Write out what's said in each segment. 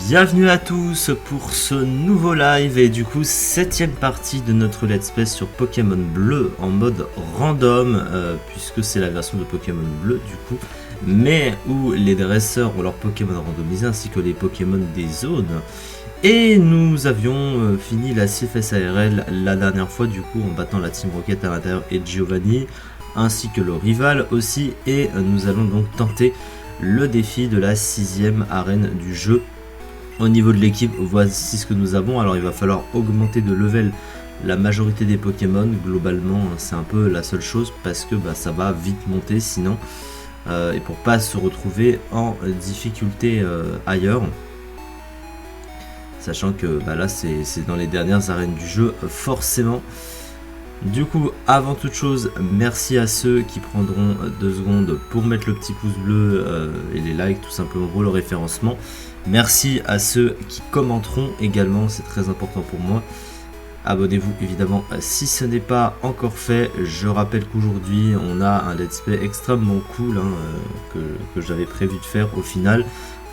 Bienvenue à tous pour ce nouveau live et du coup 7ème partie de notre let's play sur Pokémon Bleu en mode random puisque c'est la version de Pokémon Bleu du coup, mais où les dresseurs ont leurs Pokémon randomisés ainsi que les Pokémon des zones. Et nous avions fini la CFS ARL la dernière fois du coup en battant la Team Rocket à l'intérieur et Giovanni ainsi que le rival aussi, et nous allons donc tenter le défi de la 6ème arène du jeu. Au niveau de l'équipe, voici ce que nous avons. Alors il va falloir augmenter de level la majorité des Pokémon. Globalement c'est un peu la seule chose parce que ça va vite monter sinon, et pour pas se retrouver en difficulté ailleurs. Sachant que là c'est dans les dernières arènes du jeu forcément. Du coup, avant toute chose, merci à ceux qui prendront 2 secondes pour mettre le petit pouce bleu et les likes tout simplement pour le référencement. Merci à ceux qui commenteront également, c'est très important pour moi. Abonnez-vous évidemment si ce n'est pas encore fait. Je rappelle qu'aujourd'hui on a un let's play extrêmement cool que j'avais prévu de faire au final.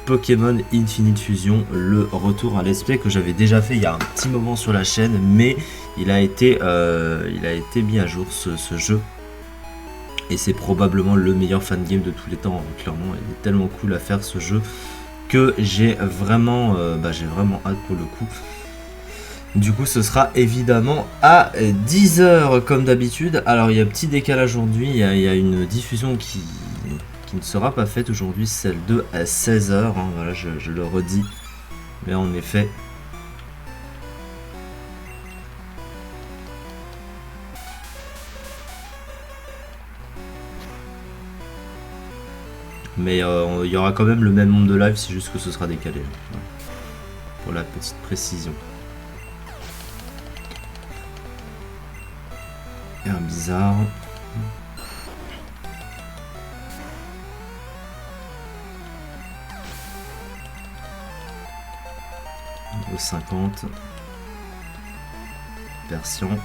Pokémon Infinite Fusion, le retour à let's play que j'avais déjà fait il y a un petit moment sur la chaîne, mais il a été mis à jour ce jeu. Et c'est probablement le meilleur fan game de tous les temps, clairement. Il est tellement cool à faire ce jeu que j'ai vraiment hâte pour le coup. Du coup ce sera évidemment à 10 h comme d'habitude. Alors il y a un petit décalage aujourd'hui, il y a une diffusion qui ne sera pas faite aujourd'hui, celle de 16 h, voilà, je le redis, mais en effet mais il y aura quand même le même nombre de live, c'est juste que ce sera décalé, voilà, pour la petite précision. Et un bizarre. Niveau 50. Version.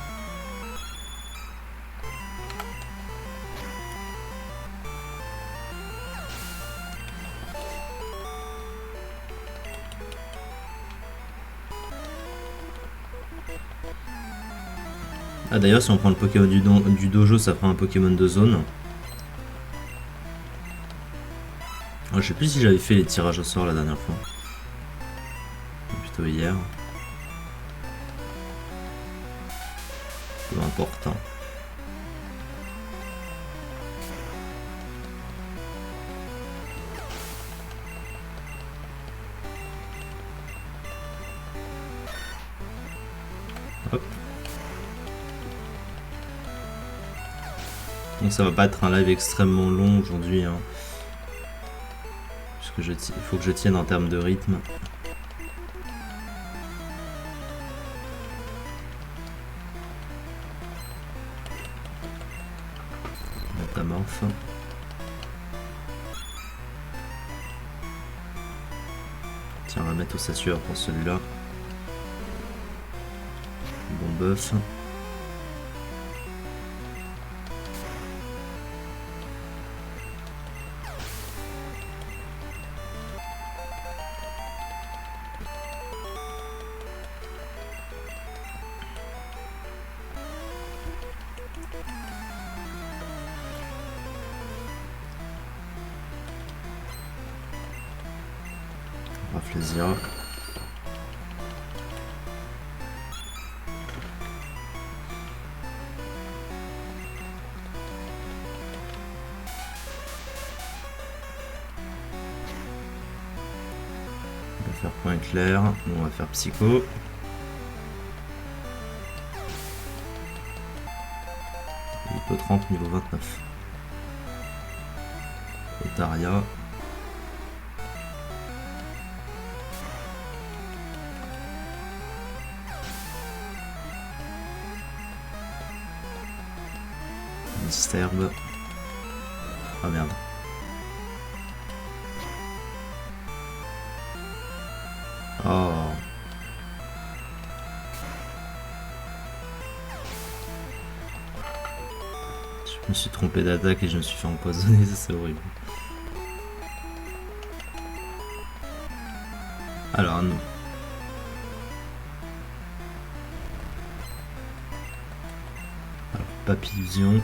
Ah d'ailleurs si on prend le Pokémon du dojo, ça fera un Pokémon de zone. Je sais plus si j'avais fait les tirages au sort la dernière fois. Plutôt hier. Peu importe. Hop. Donc ça va pas être un live extrêmement long aujourd'hui, puisque il faut que je tienne en termes de rythme. Métamorphe. Tiens, on va mettre au satueur pour celui-là. Bon buff. Plaisir. On va faire point clair, on va faire psycho. Niveau 30, niveau 29. Otaria. Disturb. Ah merde. Oh. Je me suis trompé d'attaque et je me suis fait empoisonner, ça c'est horrible. Alors non. Alors, papillon.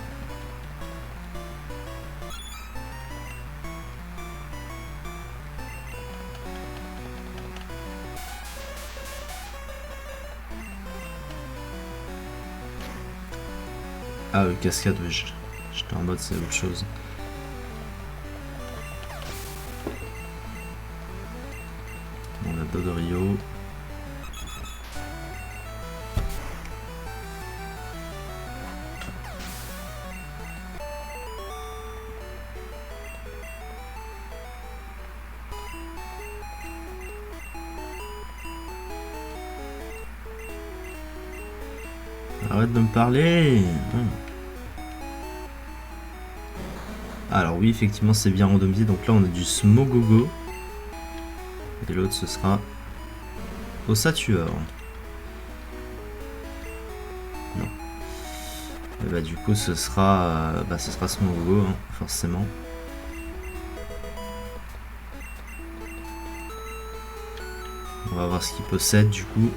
Ah oui, cascade, oui, j'étais en mode c'est autre chose. On a Dodrio. Arrête de me parler. Alors oui, effectivement, c'est bien randomisé. Donc là, on a du Smogogo. Et l'autre, ce sera Ossatueur. Non. Et bah du coup, ce sera Smogogo, hein, forcément. On va voir ce qu'il possède du coup.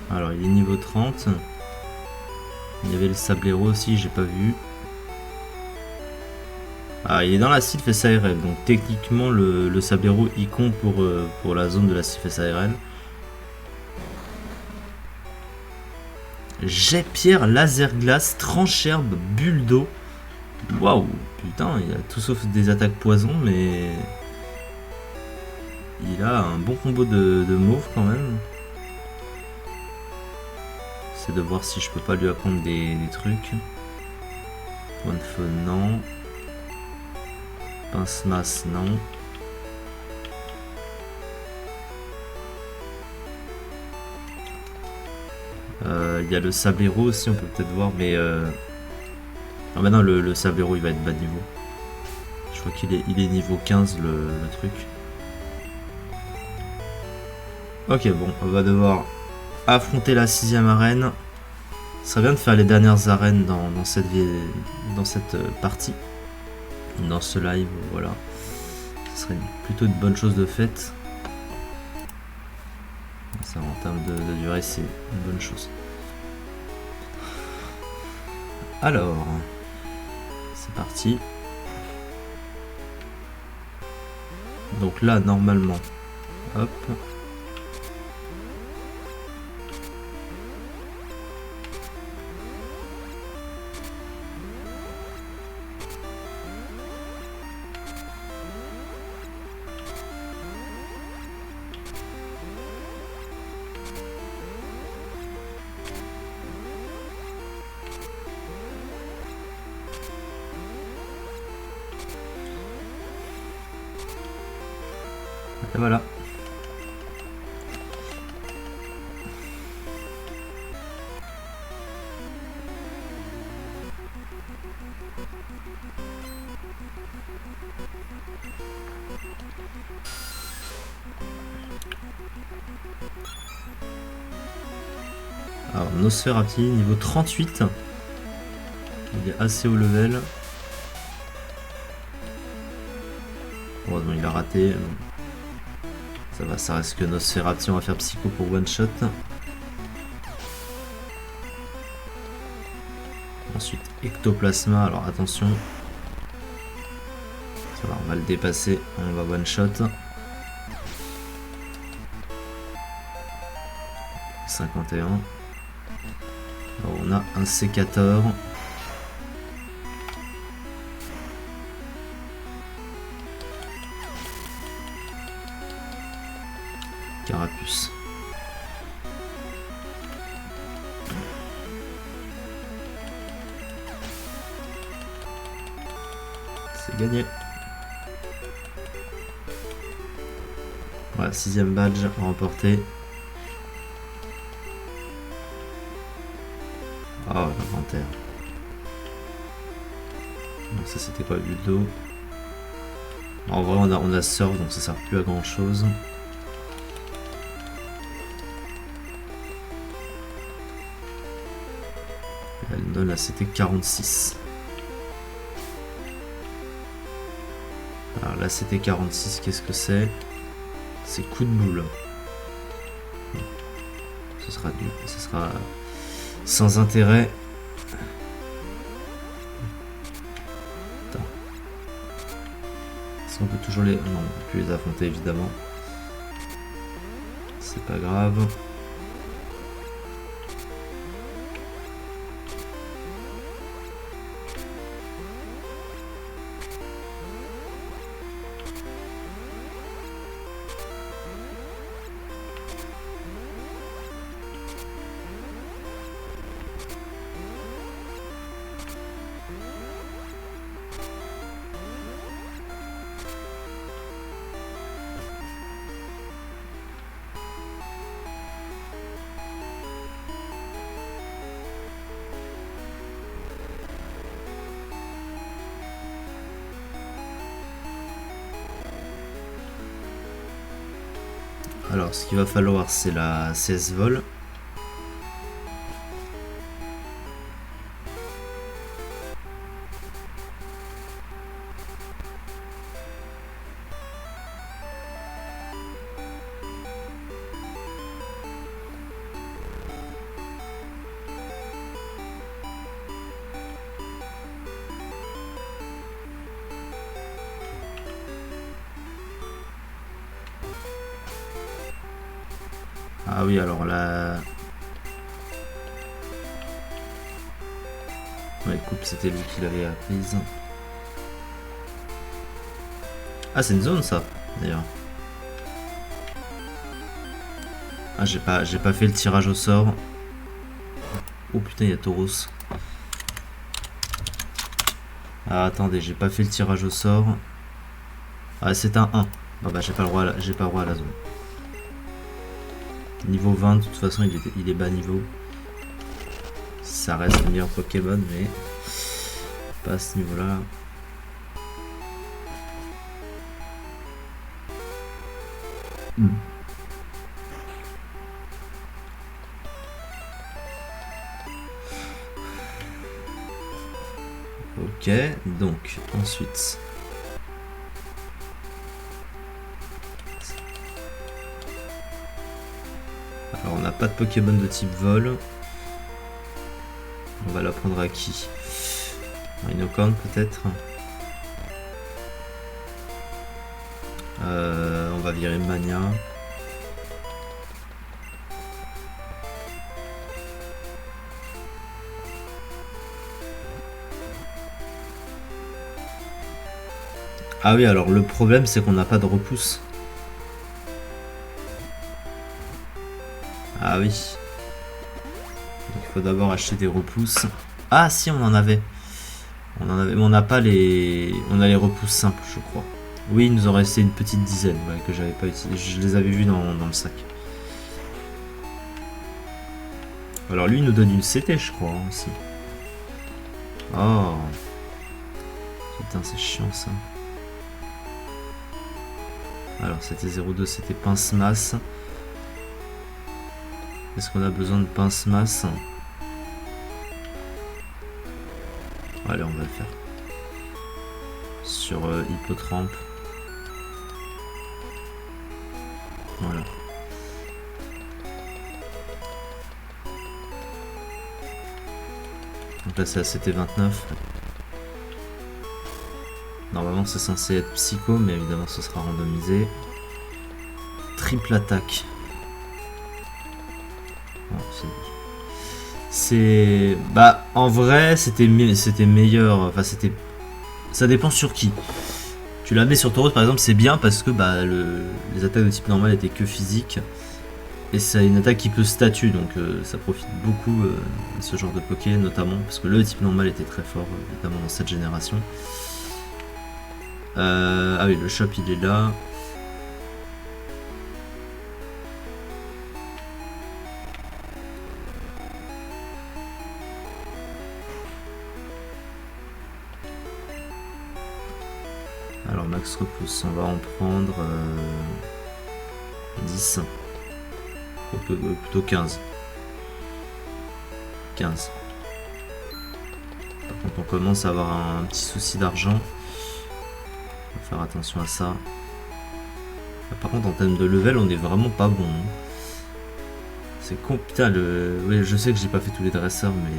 Alors il est niveau 30. Il y avait le Sablero aussi, j'ai pas vu. Ah, il est dans la Sylph SARL, donc techniquement le Sablero il compte pour la zone de la Sylph SARL. Jet pierre, laser glace, tranche-herbe, bulle d'eau. Waouh, putain, il a tout sauf des attaques poison, mais il a un bon combo de mauve quand même. C'est de voir si je peux pas lui apprendre des trucs. Point de feu, non. Pince-masse, non. Il y a le Sablero aussi, on peut peut-être voir, mais ah bah non, le Sablero il va être bas de niveau. Je crois qu'il est niveau 15 le truc. Ok, bon, on va devoir affronter la 6ème arène. Ça serait bien de faire les dernières arènes dans cette partie. Dans ce live, voilà. Ce serait plutôt une bonne chose de faite. Ça, en termes de durée, c'est une bonne chose. Alors, c'est parti. Donc là, normalement, hop. Et voilà. Alors, Nosferatu, niveau 38. Il est assez haut level. Heureusement, il a raté. Ça va, ça reste que Nosferatu. On va faire Psycho pour one shot. Ensuite, Ectoplasma. Alors, attention. Ça va, on va le dépasser. On va one shot. 51. Alors, on a un sécateur. carapuce. C'est gagné. Voilà, 6ème badge remporté. Oh, l'inventaire. Donc ça c'était quoi, Ludo? En vrai on a surf donc ça sert plus à grand chose. Elle donne la CT 46. Alors la CT 46 qu'est-ce que c'est? C'est coup de boule. Ce sera sans intérêt. Attends. Est-ce qu'on peut toujours les... Non, on ne peut plus les affronter évidemment. C'est pas grave. Alors ce qu'il va falloir c'est la CS vol. Ah oui, alors là... Ouais, coupe, c'était lui qui l'avait apprise. Ah, c'est une zone, ça, d'ailleurs. Ah, j'ai pas fait le tirage au sort. Oh putain, il y a Tauros. Ah, attendez, j'ai pas fait le tirage au sort. Ah, c'est un 1. Ah bah, j'ai pas le droit à la zone. Niveau 20, de toute façon, il est bas niveau. Ça reste le meilleur Pokémon, mais pas à ce niveau-là. Ok, donc ensuite. Alors on n'a pas de Pokémon de type vol. On va la prendre à qui? Une Ocorn peut-être. On va virer Mania. Ah oui, alors le problème c'est qu'on n'a pas de repousse. Ah oui. Donc il faut d'abord acheter des repousses. Ah si, on en avait. On en avait, mais on n'a pas les... On a les repousses simples, je crois. Oui, il nous en restait une petite dizaine ouais, que j'avais pas utilisé. Je les avais vus dans le sac. Alors lui, il nous donne une CT, je crois, hein, aussi. Oh. Putain, c'est chiant, ça. Alors, c'était 0,2, c'était pince-masse. Est-ce qu'on a besoin de pince-masse? Allez, on va le faire. Sur Hippotrampe. Voilà. Donc là, c'est la CT29. Normalement, c'est censé être psycho, mais évidemment, ce sera randomisé. Triple attaque. C'est... Bah, en vrai, c'était meilleur. Enfin, c'était... Ça dépend sur qui. Tu la mets sur Tauros, par exemple, c'est bien parce que bah, les attaques de type normal étaient que physiques. Et c'est une attaque qui peut statue, donc ça profite beaucoup à ce genre de Poké, notamment parce que le type normal était très fort, notamment dans cette génération. Ah oui, le shop il est là. Alors max repousse, on va en prendre 10. Plutôt 15. 15. Par contre on commence à avoir un petit souci d'argent. On va faire attention à ça. Par contre en termes de level on est vraiment pas bon. C'est putain le. Oui, je sais que j'ai pas fait tous les dresseurs mais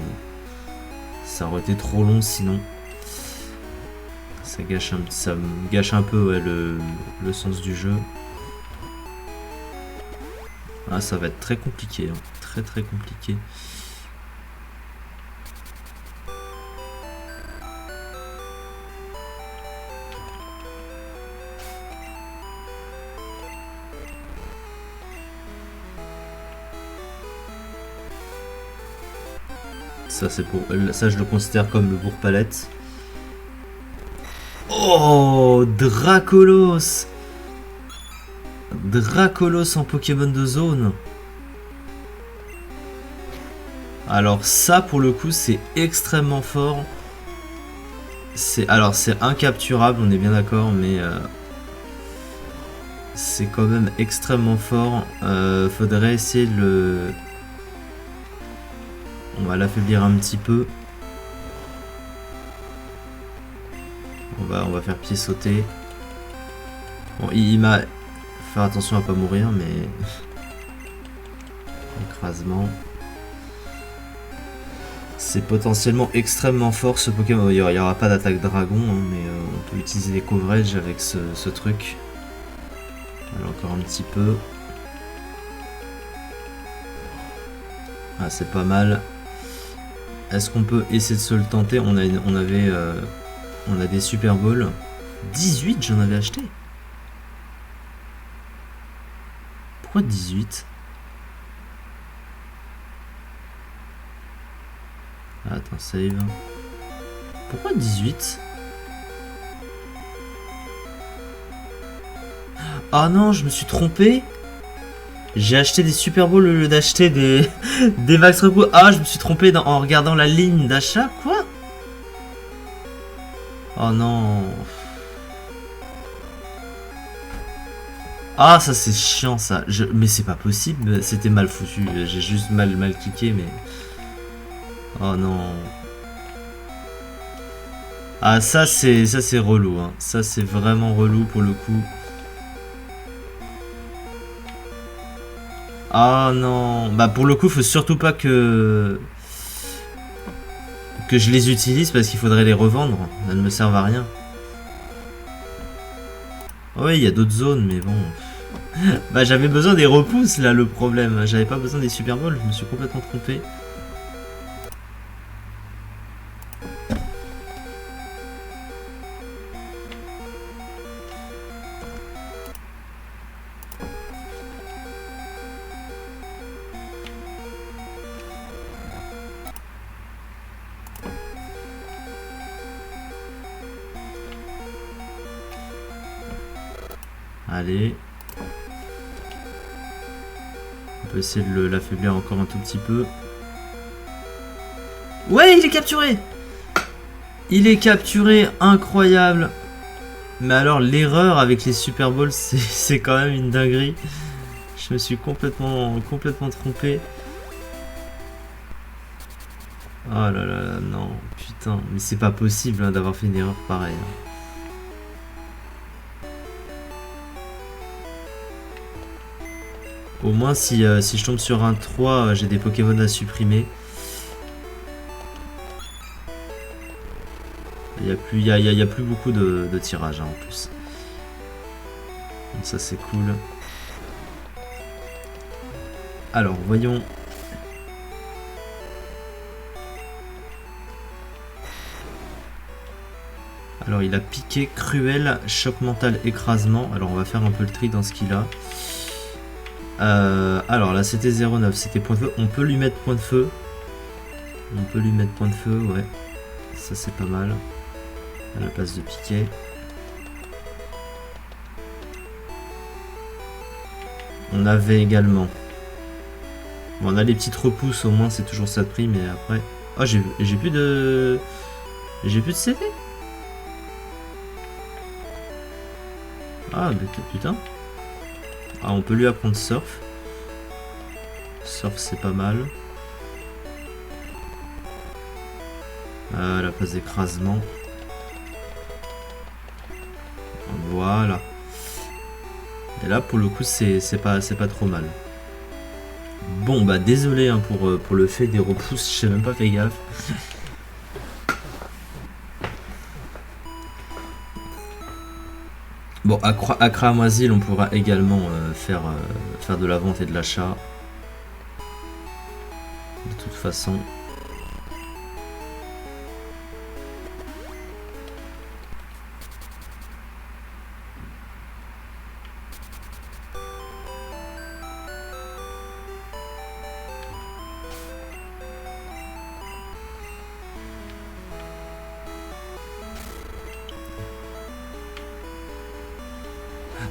ça aurait été trop long sinon. Ça me gâche un peu ouais, le sens du jeu. Ah, ça va être très compliqué, hein. Très très compliqué. Ça c'est pour ça je le considère comme le bourre-palette. Oh, Dracolos. Dracolos en Pokémon de zone. Alors ça pour le coup c'est extrêmement fort. Alors c'est incapturable, on est bien d'accord, mais c'est quand même extrêmement fort. Faudrait essayer de le... On va l'affaiblir un petit peu. On va faire pied sauter. Bon, il m'a... Faire attention à pas mourir, mais... Écrasement. C'est potentiellement extrêmement fort ce Pokémon. Il n'y aura pas d'attaque dragon, hein, mais on peut utiliser des coverages avec ce truc. Alors encore un petit peu. Ah, c'est pas mal. Est-ce qu'on peut essayer de se le tenter? On a des Super Balls. 18, j'en avais acheté. Pourquoi 18? Attends, save. Pourquoi 18? Ah non, je me suis trompé. J'ai acheté des Super Balls au lieu d'acheter des Max Repos. Ah, je me suis trompé en regardant la ligne d'achat. Quoi? Oh non. Ah, ça c'est chiant ça. Mais c'est pas possible. C'était mal foutu. J'ai juste mal cliqué, mais... Oh non. Ah, ça c'est relou. Hein. Ça c'est vraiment relou pour le coup. Ah non, bah pour le coup faut surtout pas que je les utilise parce qu'il faudrait les revendre, elles ne me servent à rien. Oui, il y a d'autres zones mais bon. Bah j'avais besoin des repousses là le problème, j'avais pas besoin des Super Balls, je me suis complètement trompé. Allez. On peut essayer de l'affaiblir encore un tout petit peu. Ouais, il est capturé! Il est capturé, incroyable! Mais alors l'erreur avec les Super Balls, c'est quand même une dinguerie. Je me suis complètement trompé. Oh là là, non, putain, mais c'est pas possible hein, d'avoir fait une erreur pareille. Hein. Au moins si je tombe sur un 3, j'ai des Pokémon à supprimer. Il y a plus beaucoup de tirages hein, en plus. Donc ça c'est cool. Alors voyons. Alors il a piqué, cruel, choc mental, écrasement. Alors on va faire un peu le tri dans ce qu'il a. Alors là c'était 0,9, c'était point de feu. On peut lui mettre point de feu. On peut lui mettre point de feu, ouais. Ça c'est pas mal. À la place de piquet. On avait également. Bon, on a les petites repousses au moins, c'est toujours ça de prix, mais après. Oh, j'ai plus de. J'ai plus de CD. Ah, mais putain. Ah, on peut lui apprendre surf. Surf, c'est pas mal. La place d'écrasement. Voilà. Et là, pour le coup, c'est pas trop mal. Bon, bah désolé hein, pour le fait des repousses, j'ai même pas fait gaffe. Bon, à Cramoisil, on pourra également faire de la vente et de l'achat. De toute façon.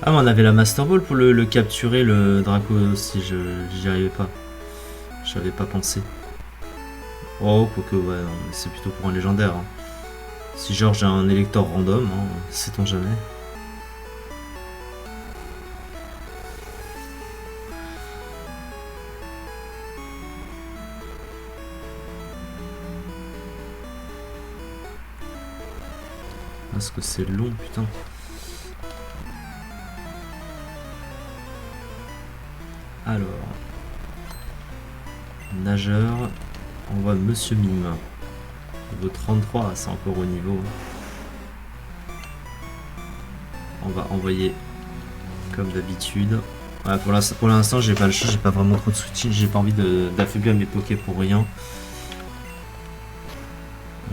Ah, mais on avait la Master Ball pour le capturer, le Draco, si j'y arrivais pas. J'avais pas pensé. Oh, quoique, ouais, c'est plutôt pour un légendaire. Hein. Si genre j'ai un élector random, hein, sait-on jamais. Parce que c'est long, putain. Alors, nageur, on voit Monsieur Mime. Niveau 33, c'est encore au niveau. On va envoyer comme d'habitude. Voilà, pour l'instant, j'ai pas le choix, j'ai pas vraiment trop de soutien, j'ai pas envie d'affaiblir mes pokés pour rien.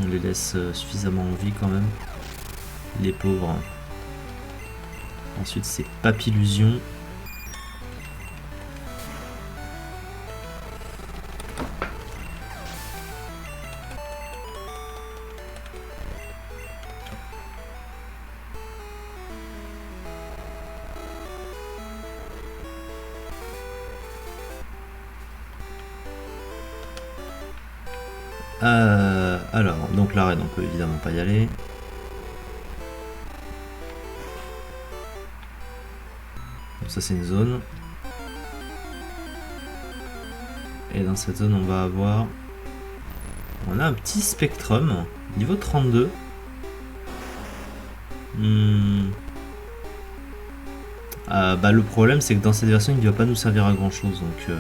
On les laisse suffisamment en vie quand même. Les pauvres. Ensuite, c'est Papillusion. Alors, donc l'arène, on peut évidemment pas y aller. Donc ça c'est une zone. Et dans cette zone on va avoir... On a un petit Spectrum, niveau 32. Bah le problème c'est que dans cette version il ne va pas nous servir à grand chose, donc...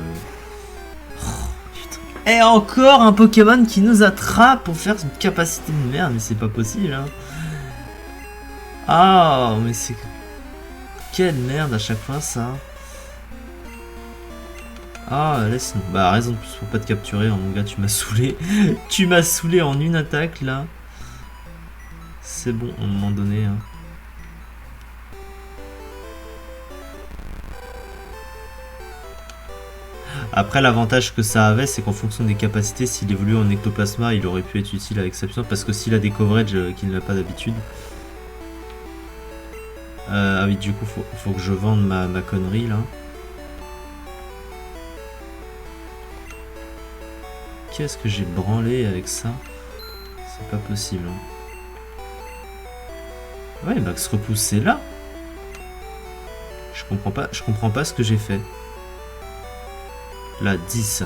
Et encore un Pokémon qui nous attrape pour faire une capacité de merde, mais c'est pas possible. Hein. Ah, mais c'est... Quelle merde à chaque fois ça. Ah, laisse-nous. Bah, raison de plus pour pas te capturer, hein, mon gars, tu m'as saoulé. Tu m'as saoulé en une attaque là. C'est bon, à un moment donné. Hein. Après, l'avantage que ça avait, c'est qu'en fonction des capacités, s'il évolue en ectoplasma, il aurait pu être utile à exception, parce que s'il a des coverages qu'il n'a pas d'habitude. Ah oui, du coup, faut que je vende ma connerie là. Qu'est-ce que j'ai branlé avec ça? C'est pas possible. Hein. Ouais, Max repousse, c'est là. Je comprends pas ce que j'ai fait. Là, 10.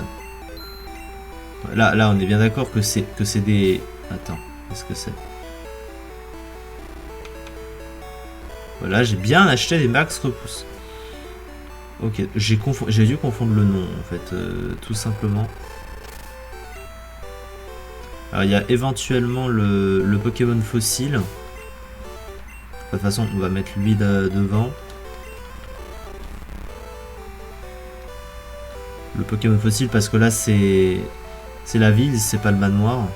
Là, on est bien d'accord que c'est des... Attends, qu'est-ce que c'est? Voilà, j'ai bien acheté des max repousse. Ok, j'ai dû confondre le nom, en fait, tout simplement. Alors, il y a éventuellement le Pokémon fossile. De toute façon, on va mettre lui devant. Le Pokémon fossile, parce que là, c'est la ville, c'est pas le manoir.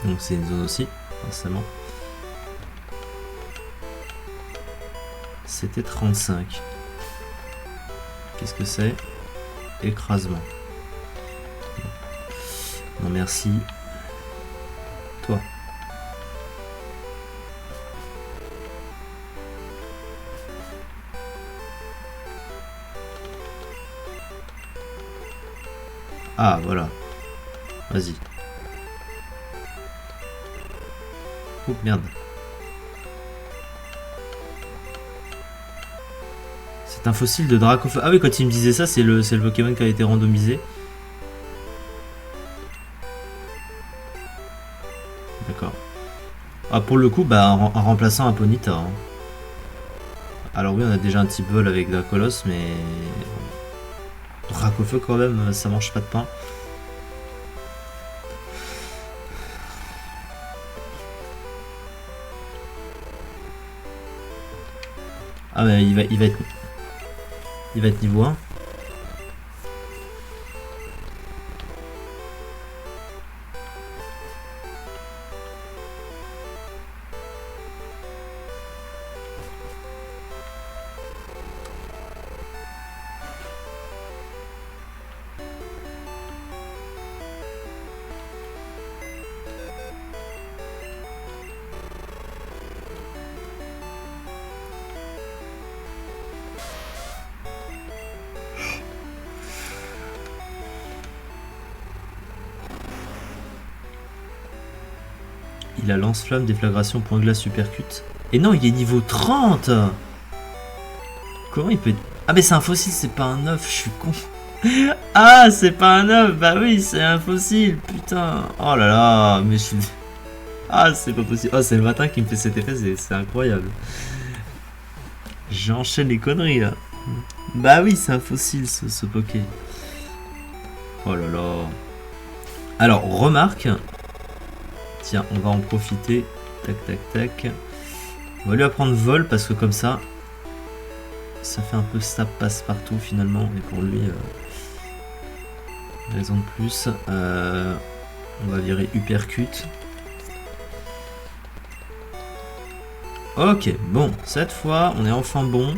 Donc c'est une zone aussi, forcément. C'était 35. Qu'est-ce que c'est? Écrasement. Non merci. Toi. Ah voilà. Vas-y. Oh merde. C'est un fossile de Dracophone. Ah oui, quand il me disait ça, c'est le Pokémon qui a été randomisé. D'accord. Ah, pour le coup, bah, en remplaçant un Ponyta. Hein. Alors oui, on a déjà un petit vol avec Dracolos, mais... Dracofeu quand même, ça mange pas de pain. Ah mais il va être niveau 1. Il a lance-flamme, déflagration, point glace, supercute. Et non, il est niveau 30. Comment il peut être... Ah mais c'est un fossile, c'est pas un œuf, je suis con. Ah, c'est pas un œuf, bah oui, c'est un fossile, putain. Oh là là, mais je suis... Ah, c'est pas possible. Oh, c'est le matin qui me fait cet effet, c'est incroyable. J'enchaîne les conneries là. Bah oui, c'est un fossile ce Poké. Oh là là. Alors, remarque. Tiens, on va en profiter. Tac, tac, tac. On va lui apprendre vol parce que comme ça, ça fait un peu ça passe-partout finalement. Et pour lui, raison de plus. On va virer Uppercut. Ok, bon, cette fois, on est enfin bon.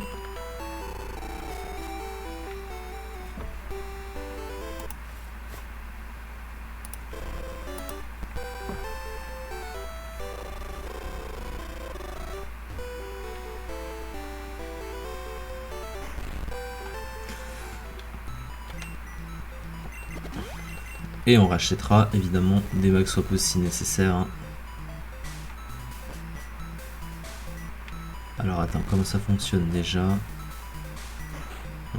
Et on rachètera évidemment des max swap si nécessaire. Hein. Alors attends, comment ça fonctionne déjà? Non,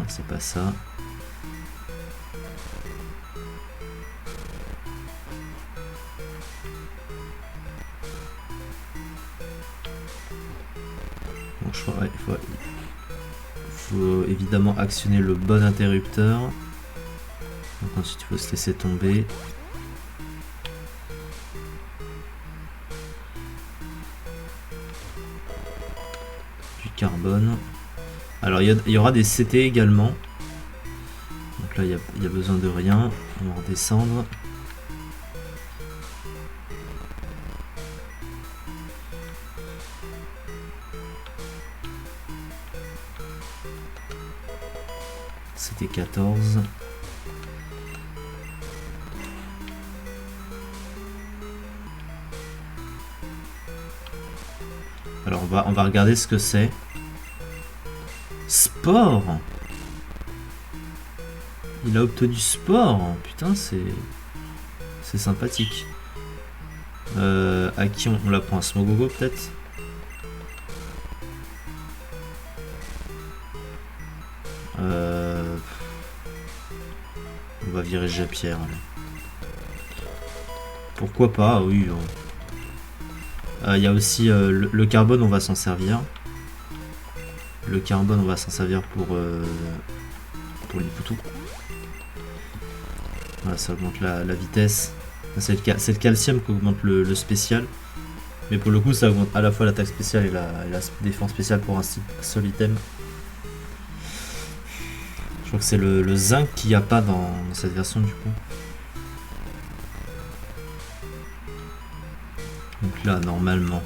c'est pas ça. Bon, je crois, ouais, faut évidemment actionner le bon interrupteur. Donc ensuite il faut se laisser tomber. Du carbone. Alors il y aura des CT également. Donc là il y a besoin de rien. On va redescendre. C'était 14. Alors on va regarder ce que c'est. Sport. Il a obtenu sport. Putain, c'est sympathique. À qui on la prend? À Smogogo peut-être? On va virer Japierre. Pourquoi pas, oui. Il y a aussi le carbone, on va s'en servir. Le carbone, on va s'en servir pour les poutous. Voilà, ça augmente la vitesse. C'est le calcium qui augmente le spécial. Mais pour le coup, ça augmente à la fois l'attaque spéciale et la défense spéciale pour un seul item. Je crois que c'est le zinc qu'il n'y a pas dans cette version du coup. Donc là, normalement.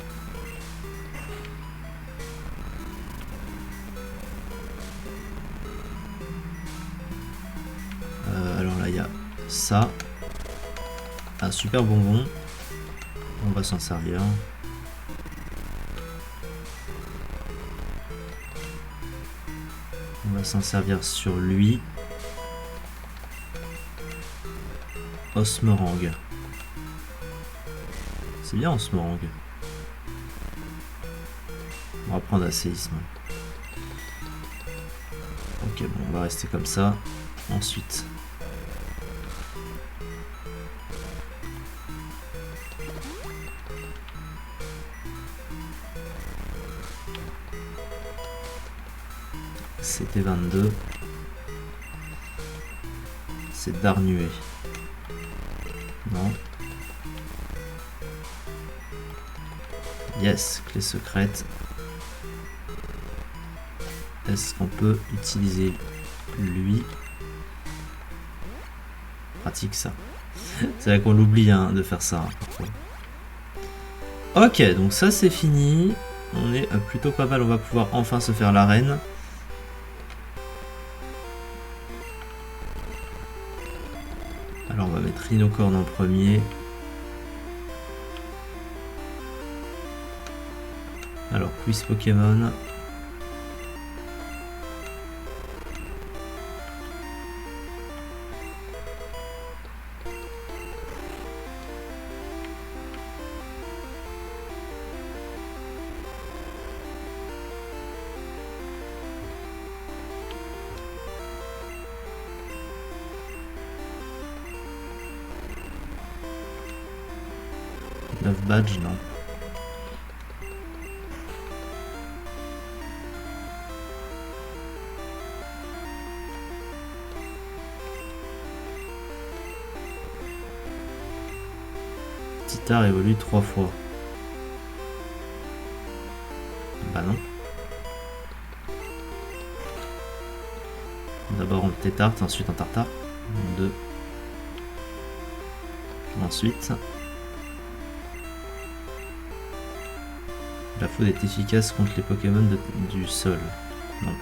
ça. Un super bonbon. On va s'en servir. On va s'en servir sur lui. Osmerang. C'est bien Osmerang. On va prendre un séisme. Ok, bon, on va rester comme ça. Ensuite. C'était 22. C'est Darnué. Non. Yes, clé secrète. Est-ce qu'on peut utiliser lui? Pratique ça. C'est vrai qu'on l'oublie hein, de faire ça. Hein, ok, donc ça c'est fini. On est plutôt pas mal. On va pouvoir enfin se faire l'arène. Alors on va mettre Rhinocorn en premier. Alors quiz Pokémon. Love Badge, non. Titar évolue 3 fois. Bah non. D'abord en tétart, ensuite en tartare. 2. Ensuite. La foudre est efficace contre les Pokémon du sol. Non.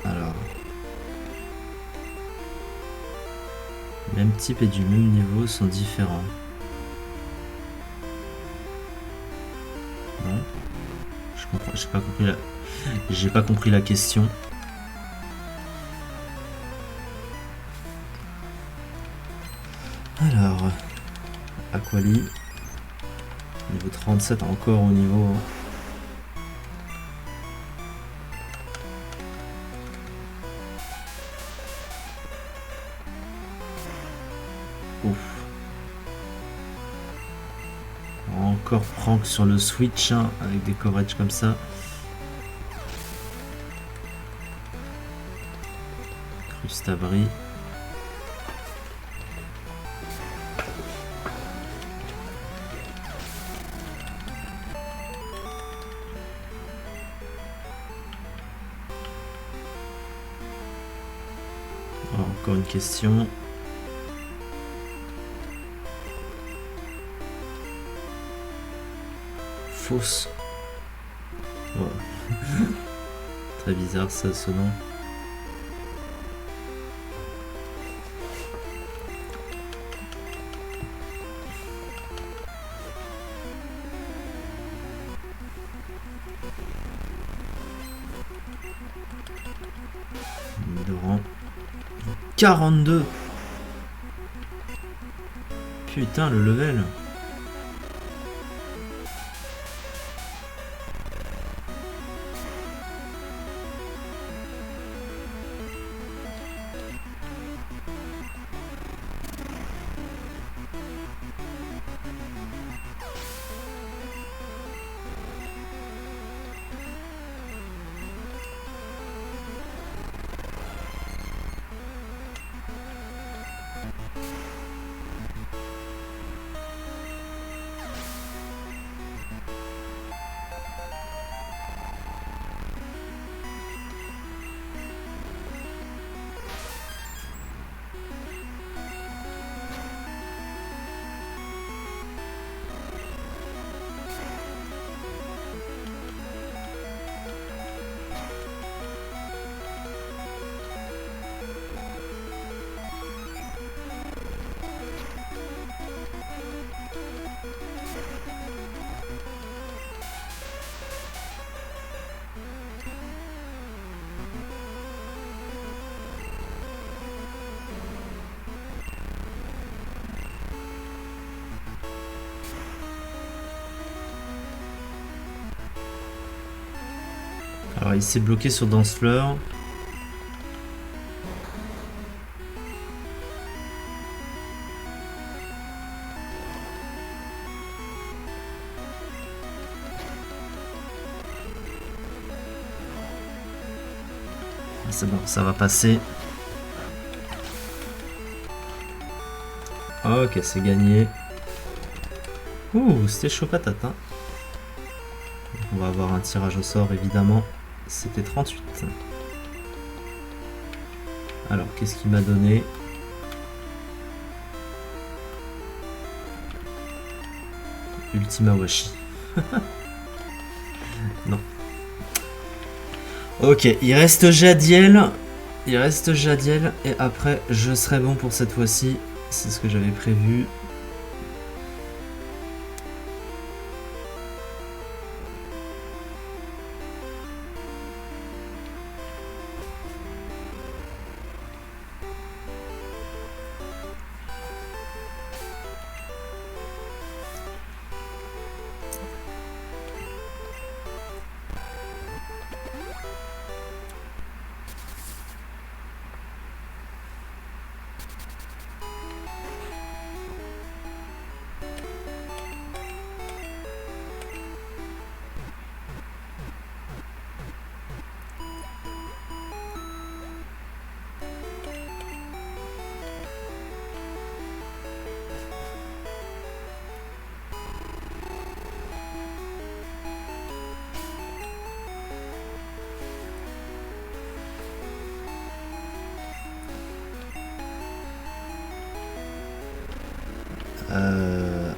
Alors. Même type et du même niveau sont différents. Non. Je comprends. J'ai pas compris la question. Alors, Aquali, niveau 37 encore au niveau. Ouf. Encore prank sur le switch hein, avec des coverages comme ça. Crustabri. Encore une question. Fausse. Oh. Très bizarre ça ce nom. Dorant. 42. Putain le level. Alors il s'est bloqué sur Dansefleur. C'est bon, ça va passer. Ok, c'est gagné. Ouh, c'était chaud patate. Hein. On va avoir un tirage au sort, évidemment. C'était 38. Alors, qu'est-ce qu'il m'a donné? Ultima Washi. Non. Ok, il reste Jadiel. Il reste Jadiel. Et après, je serai bon pour cette fois-ci. C'est ce que j'avais prévu.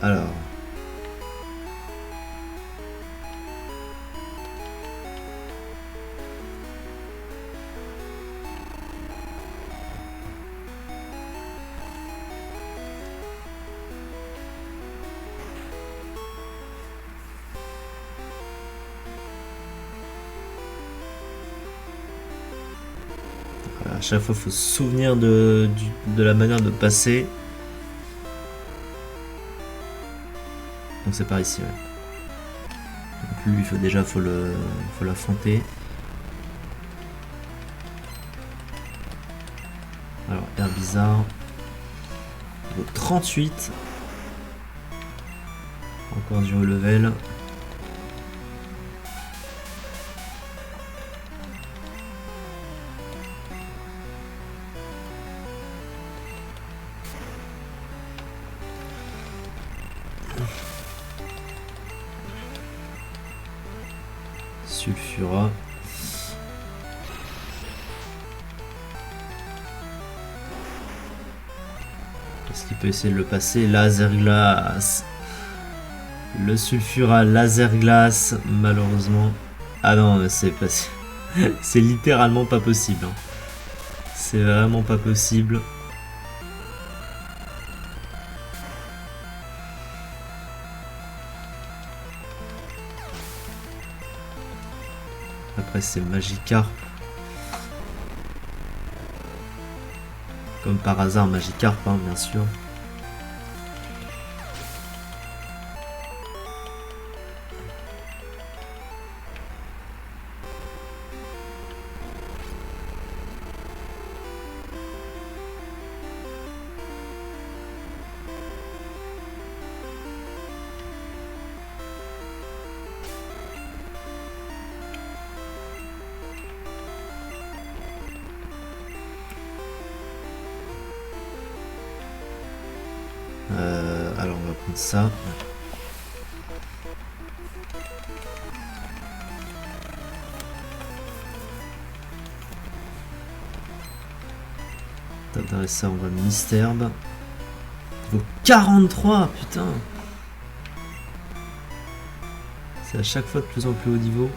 Alors. À chaque fois, il faut se souvenir de la manière de passer. Donc c'est par ici. Ouais. Donc lui, faut l'affronter. Alors, air bizarre. Niveau 38. Encore du haut level. Sulfura. Est-ce qu'il peut essayer de le passer? Laser glace. Le Sulfura laser glace, malheureusement. Ah non, c'est pas... c'est littéralement pas possible. Hein. C'est vraiment pas possible. Après c'est Magikarp. Comme par hasard Magikarp, hein, bien sûr. Alors on va prendre ça. Ça on va Misterbe. Niveau 43, putain. C'est à chaque fois de plus en plus haut niveau.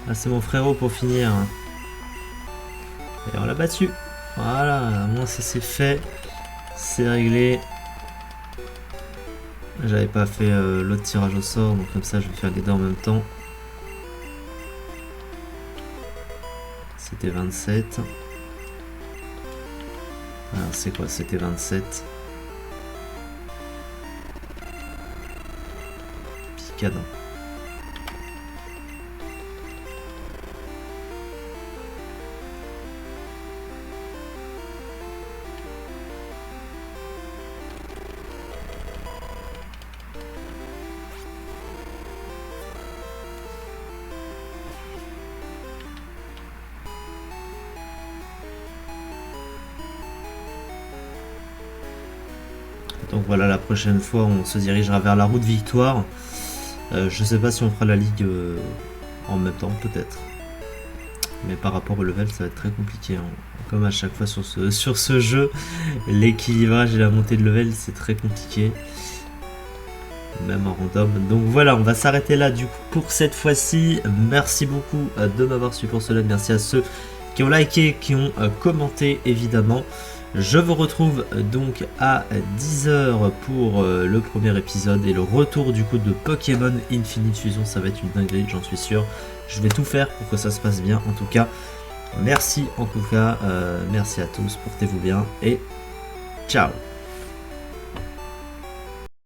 Ah, c'est mon frérot pour finir. Et on l'a battu. Voilà, au moins ça c'est fait. C'est réglé. J'avais pas fait l'autre tirage au sort, donc comme ça je vais faire les deux en même temps. C'était 27. Alors c'est quoi? C'était 27. Picadon. Donc voilà, la prochaine fois on se dirigera vers la route victoire. Je sais pas si on fera la ligue en même temps, peut-être. Mais par rapport au level, ça va être très compliqué. Hein. Comme à chaque fois sur ce jeu, l'équilibrage et la montée de level, c'est très compliqué. Même en random. Donc voilà, on va s'arrêter là du coup pour cette fois-ci. Merci beaucoup de m'avoir suivi pour cela. Merci à ceux qui ont liké, qui ont commenté évidemment. Je vous retrouve donc à 10h pour le premier épisode et le retour du coup de Pokémon Infinite Fusion. Ça va être une dinguerie, j'en suis sûr. Je vais tout faire pour que ça se passe bien en tout cas. Merci en tout cas, merci à tous, portez-vous bien et ciao.